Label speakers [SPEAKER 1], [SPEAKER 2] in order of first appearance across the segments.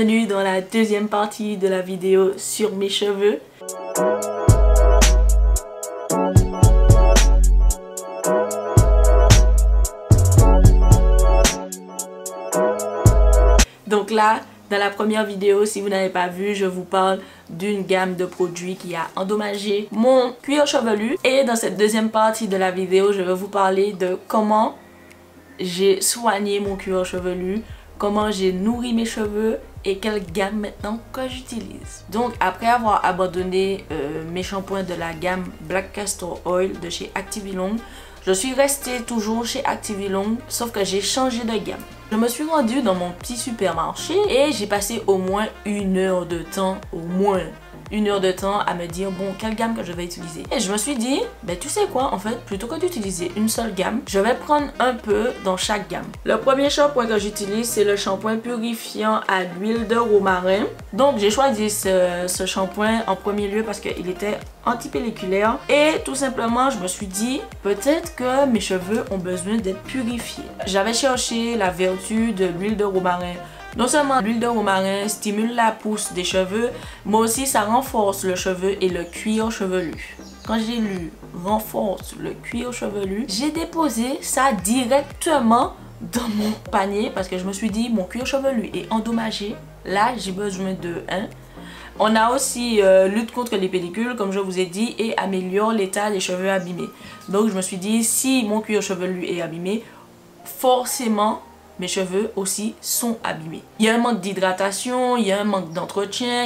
[SPEAKER 1] Bienvenue dans la deuxième partie de la vidéo sur mes cheveux. Donc là, dans la première vidéo, si vous n'avez pas vu, je vous parle d'une gamme de produits qui a endommagé mon cuir chevelu. Et dans cette deuxième partie de la vidéo, je vais vous parler de comment j'ai soigné mon cuir chevelu, comment j'ai nourri mes cheveux et quelle gamme maintenant que j'utilise. Donc après avoir abandonné mes shampoings de la gamme Black Castor Oil de chez Activilong, je suis restée toujours chez Activilong, sauf que j'ai changé de gamme. Je me suis rendue dans mon petit supermarché et j'ai passé au moins une heure de temps, à me dire bon, quelle gamme que je vais utiliser. Et je me suis dit, ben tu sais quoi, en fait, plutôt que d'utiliser une seule gamme, je vais prendre un peu dans chaque gamme. Le premier shampoing que j'utilise, c'est le shampoing purifiant à l'huile de romarin. Donc j'ai choisi ce shampoing en premier lieu parce qu'il était antipelliculaire et tout simplement je me suis dit peut-être que mes cheveux ont besoin d'être purifiés. J'avais cherché la vertu de l'huile de romarin. Non seulement l'huile de romarin stimule la pousse des cheveux, mais aussi ça renforce le cheveu et le cuir chevelu. Quand j'ai lu renforce le cuir chevelu, j'ai déposé ça directement dans mon panier parce que je me suis dit mon cuir chevelu est endommagé. Là j'ai besoin de On a aussi lutte contre les pellicules, comme je vous ai dit, et améliore l'état des cheveux abîmés. Donc je me suis dit, si mon cuir chevelu est abîmé, forcément, mes cheveux aussi sont abîmés. Il y a un manque d'hydratation, il y a un manque d'entretien,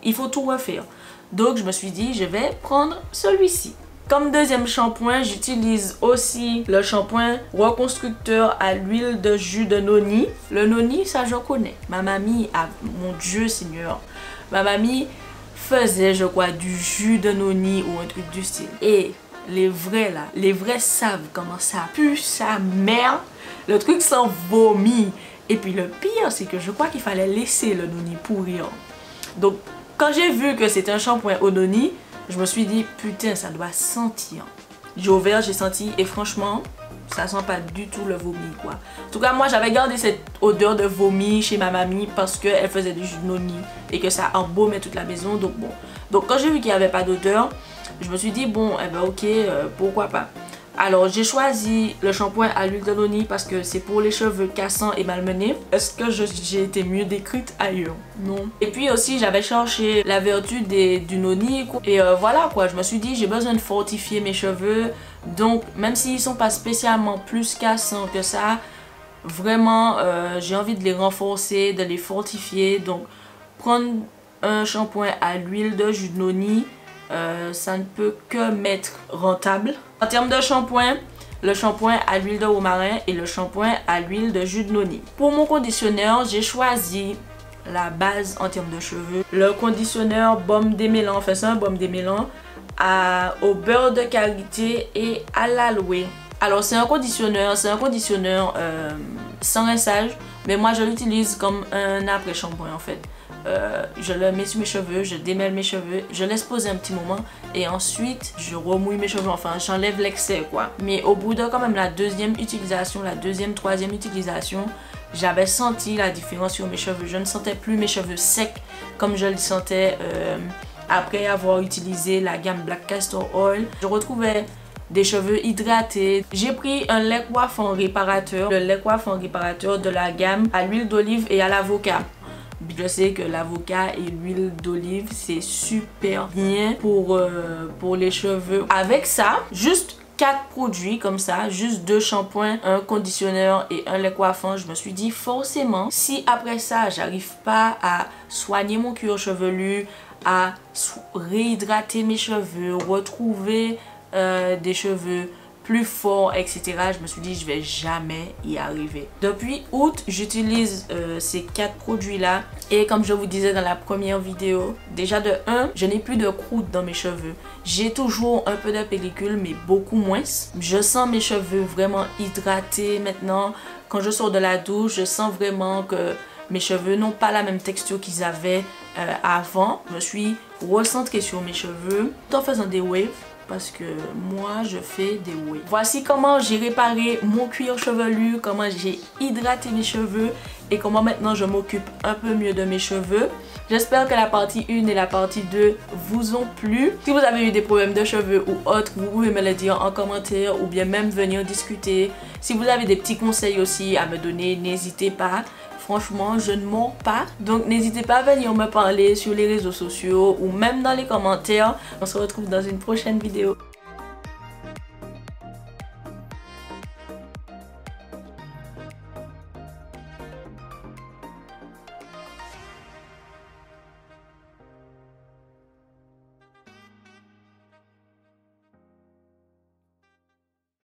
[SPEAKER 1] il faut tout refaire. Donc je me suis dit, je vais prendre celui-ci. Comme deuxième shampoing, j'utilise aussi le shampoing reconstructeur à l'huile de jus de noni. Le noni, ça je connais. Ma mamie, mon Dieu Seigneur, ma mamie faisait, je crois, du jus de noni ou un truc du style. Et les vrais là, les vrais savent comment ça pue, sa mère. Le truc sent vomi. Et puis le pire, c'est que je crois qu'il fallait laisser le noni pourrir. Donc, quand j'ai vu que c'était un shampoing au noni, je me suis dit, putain, ça doit sentir. J'ai ouvert, j'ai senti et franchement, ça sent pas du tout le vomi, quoi. En tout cas, moi, j'avais gardé cette odeur de vomi chez ma mamie parce qu'elle faisait du jus de noni et que ça embaumait toute la maison. Donc, bon. Donc, quand j'ai vu qu'il n'y avait pas d'odeur, je me suis dit, bon, eh ben, ok, pourquoi pas. Alors, j'ai choisi le shampoing à l'huile de noni parce que c'est pour les cheveux cassants et malmenés. Est-ce que j'ai été mieux décrite ailleurs? Non. Et puis aussi, j'avais cherché la vertu du noni. Et voilà quoi, je me suis dit, j'ai besoin de fortifier mes cheveux. Donc, même s'ils sont pas spécialement plus cassants que ça, vraiment, j'ai envie de les renforcer, de les fortifier. Donc, prendre un shampoing à l'huile de jus de noni, ça ne peut que m'être rentable. En termes de shampoing, le shampoing à l'huile de romarin et le shampoing à l'huile de jus de noni. Pour mon conditionneur, j'ai choisi la base en termes de cheveux. Le conditionneur baume démêlant, enfin c'est un baume démêlant au beurre de karité et à l'aloe. Alors c'est un conditionneur sans rinçage, mais moi je l'utilise comme un après-shampoing en fait. Je le mets sur mes cheveux, je démêle mes cheveux, je laisse poser un petit moment et ensuite je remouille mes cheveux, enfin j'enlève l'excès quoi. Mais au bout de quand même la deuxième utilisation, troisième utilisation, j'avais senti la différence sur mes cheveux. Je ne sentais plus mes cheveux secs comme je les sentais après avoir utilisé la gamme Black Castor Oil. Je retrouvais des cheveux hydratés. J'ai pris un lait coiffant réparateur, le lait coiffant réparateur de la gamme à l'huile d'olive et à l'avocat. Je sais que l'avocat et l'huile d'olive c'est super bien pour les cheveux. Avec ça, juste 4 produits comme ça, juste 2 shampoings, un conditionneur et un lait coiffant, je me suis dit forcément si après ça j'arrive pas à soigner mon cuir chevelu, à réhydrater mes cheveux, retrouver des cheveux plus fort, etc. Je me suis dit, je vais jamais y arriver. Depuis août, j'utilise ces 4 produits-là. Et comme je vous disais dans la première vidéo, déjà de 1, je n'ai plus de croûte dans mes cheveux. J'ai toujours un peu de pellicule, mais beaucoup moins. Je sens mes cheveux vraiment hydratés maintenant. Quand je sors de la douche, je sens vraiment que mes cheveux n'ont pas la même texture qu'ils avaient avant. Je me suis recentrée sur mes cheveux tout en faisant des waves. Parce que moi je fais des waves. Voici comment j'ai réparé mon cuir chevelu, comment j'ai hydraté mes cheveux et comment maintenant je m'occupe un peu mieux de mes cheveux. J'espère que la partie 1 et la partie 2 vous ont plu. Si vous avez eu des problèmes de cheveux ou autres, vous pouvez me le dire en commentaire ou bien même venir discuter. Si vous avez des petits conseils aussi à me donner, n'hésitez pas. Franchement, je ne mens pas. Donc n'hésitez pas à venir me parler sur les réseaux sociaux ou même dans les commentaires. On se retrouve dans une prochaine vidéo.